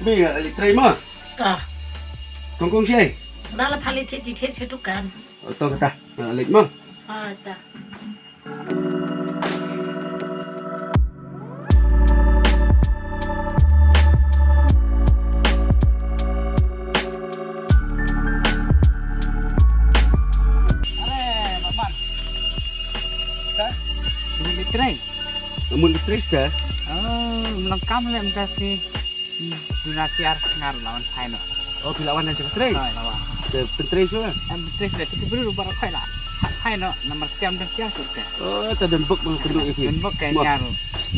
Bây giờ terima. Tah, Kong sih. dalam hal itu cetukan. Tahu kata. Lek mah. Tah. Litrai. Namun listrik dah. Oh, melengkam lah kasih Dunatiar ngar lawan Haino. Oh, bilawan aja listrik. Lawan. Pentri juga. Betres dah kita berdua baru kai lah. Haino nomor tiam dan tiang sudah. Oh, tadi buk mau kedua ini. Dan bok kayak nyaru.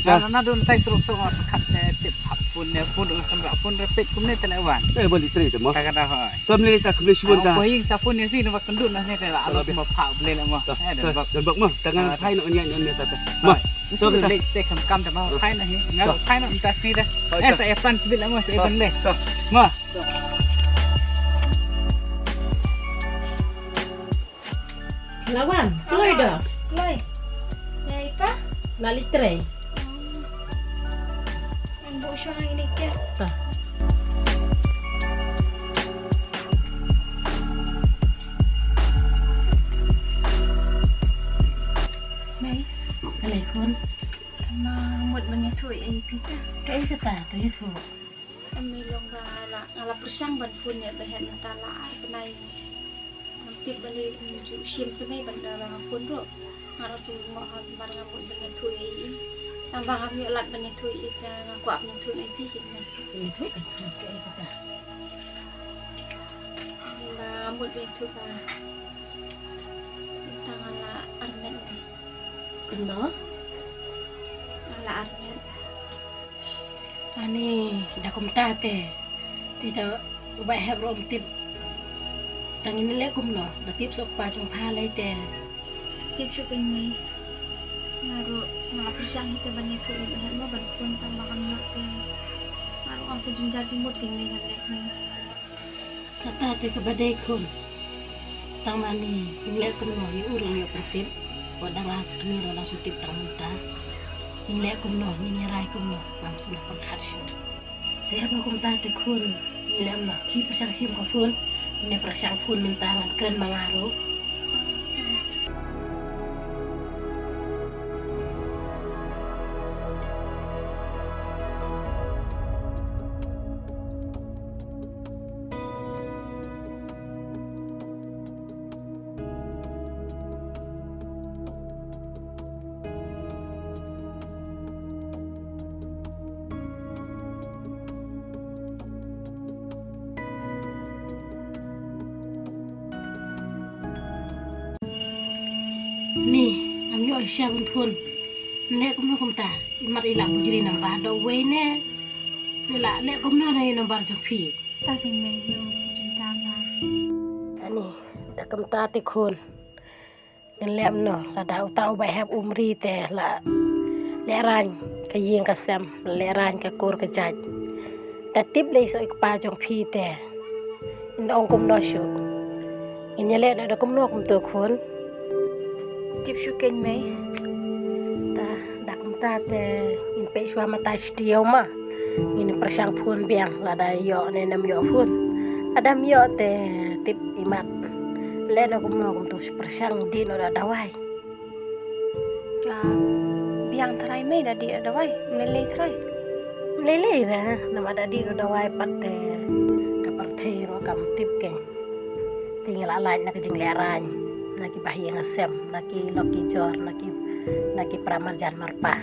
Karena dun tai seruk-seruk pekat tip phun dengan phun repet kumne telewan. Boleh listrik tu mah. Kagak dah. Kau beli tak beli sebut dah. Kau yang safun ni sih nampak kendut nah ni lah. Alat mau pak beli lah mah. Dan buk mah. Tangan hai nak nyanyi tata. Mah. Itu late stay kam dah mau kai nah ni. Ngal kai nak entah sini dah. Saya plan sebut lah mah saya plan leh. Mah. Lawan, keluar dah. Loy. Ya ipa? Lali tray. Ang buo siya ng inikya. Tah. Mai, alay kun. Mamut man niya tuwi ay pita. Kaya kata tu itu. Kami long ngala persang ban pun ya bahan matala ay panay. Tip bani menuju sim tu mai banda lang pun ro. Ngara sulu ngah bar ngamut ban niya tuwi ay. Tambah kami lat ban niya tuwi ita ngaku ap niya tuwi ay pihit man. Itu kaya kata. Ngamut ban tuwi ba. Tangala arnet ni. Kena. Ala arnet. Ani dah kumtate. Tidak ubah heb rom tip. Tangin nila kumno. Da tip sok pa jong palay te. Tip siya kay may. Ngaro ngala persang hita ban niya tuwi bahan mo ban pun tambah kami te. Ngaro ang sa jinjar jimut kay may ngalek mo. Kata te kebaday kun. Tang mani nila kumno yu urung yu pertip. Wadang kami ro langsung tip tang muda. Nila kumno niniray kumno langsung na pagkat siya. Saya ba kumtate kun. Nila mo ki persang sim ko fun. Ini persang pun mintangan keren mengaruh. Ni, am yo Aisyah pun. Nek kumno kumta, imat ila bujri nambah do we ne. Nila nek kumno na yun nambar jopi. Tapi may yung jinjar na. Ani, da kumta ti kun. Nilem no, la da utau ba heb umri te la lerang ka yeng ka sem, lerang ka kur ka jaj. Da tip le so ikpa jong pi te. Indong kumno syu. Inyele da kumno kumto kun. Tip siya kay may. Da kumta te in pe shwa mata stiao ma. Ini persang pun biang lada yo ne nam yo pun. Adam yo te tip imat. Le da kumno kumto persang di no da dawai. Biang taray may dadi adaway. Melay taray. Lele ra nama da di no dawai patte kaparte ro kam tip ken. Tinggal alai na kajing lerany. Naki bahiyang asem, naki loki jor, naki pramarjan marpa.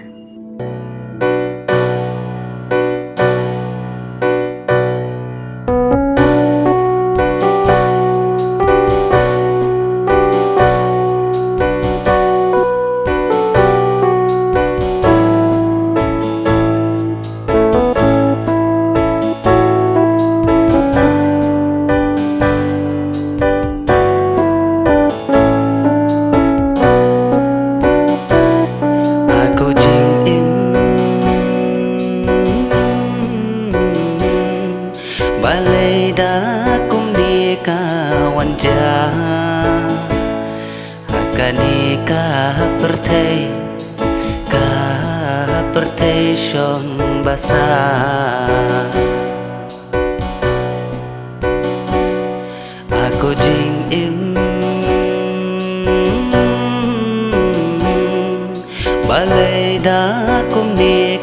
Kanika pertei shong basa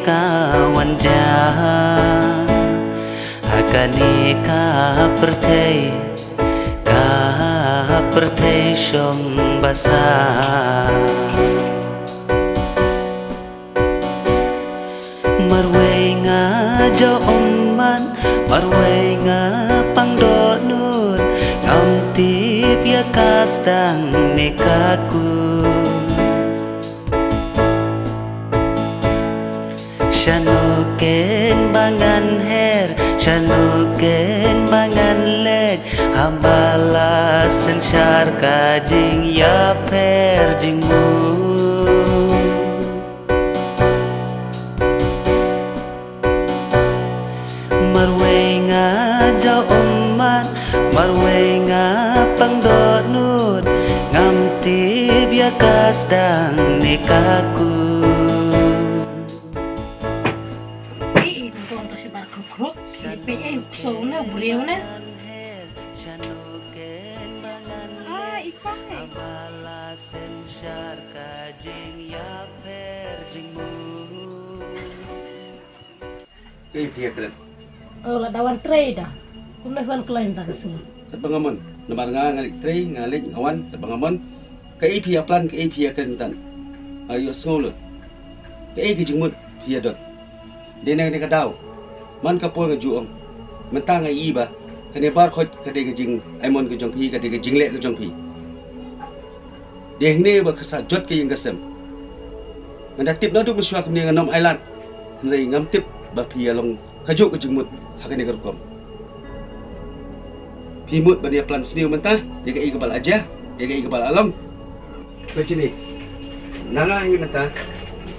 ka wanja hakani ka pertei shong basa marway nga jo man marway nga pangdonun ngamtip ya kastang nikaku Shanuken bangan her Shanuken bangan leg Hambala sensyar kajing ya per jingmu Marway nga jau man Marway nga pangdonut Ngamtip ya kasdang nikaku kruk PA so na buriu na Ipang Kay pia kren. oh la dawan trade dah kumna fan klaim ta kasi Sa pangamon, naman nga ngalik tre ngalik awan sa pangamon. Kay pia plan kay pia kren tan. Ayo solo. Kay jengmut pia dot. Denang ne kadaw. Man kapoy nga juong. Mentang ai iba. Kane bar khot kade ke jing aimon ke jong pi kade ke jing le ke jong pi. Deng ne ba khasa jot ke yang gasem. Manda tip na du muswa kum ne ngam island. Ndai ngam tip ba pi along kajuk ke jengmut hakane kerkom. Pi mut ba dia plan sniu mentah, dia ke bal aja, dia ke bal along. Kecini. Nanga hi mentah.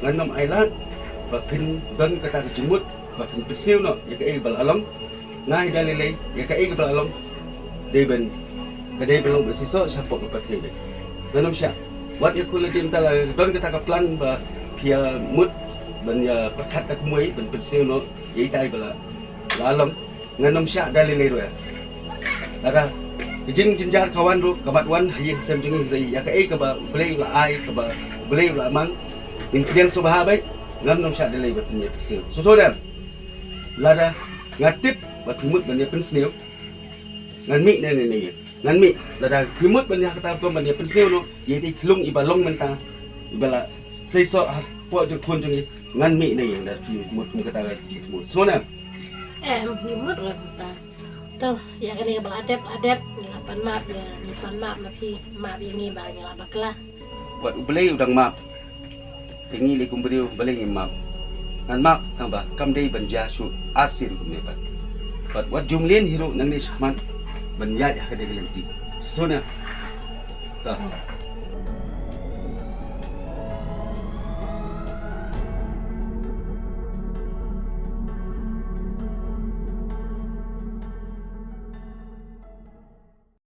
Ngam island ba pin don kata ke jengmut ba pin sniu no, dia ke bal along. Ngai dalilai ya ka ig balong deben kadai belum bersiso siapa ke parti be nanam sya wat ya kula dim tala don kata ka plan ba pia mut ban ya pakat tak muai ban perseu no ye tai bala lalom nganam sya dalilai ro ya ada jing jinjar kawan ro kabat wan hayin sem jingi ya ka ig ba belai la ai ka ba belai la mang in kian subha bai nganam sya dalilai ba punya perseu so dan lada ngatip ba pimut ban ya pensneu ngan mi ne ngan mi lada pimut ban ya kata ko ban ya pensneu no ye ti klung ibalong menta ibala seiso po jo kon jo ngan mi ne yang da pimut mu kata ga ti mu sona himut lah ta tuh ya kani bal adep nyelapan map ya nyelapan map na pi map ini ba nyelap bakla buat ubelai udang map tingi li kumberiu belai map ngan map tambah kam dei ban ja su asin kum ne pat Wat jumlin hero nang ni shahman ban ya ka de gelenti. Stona. Ta.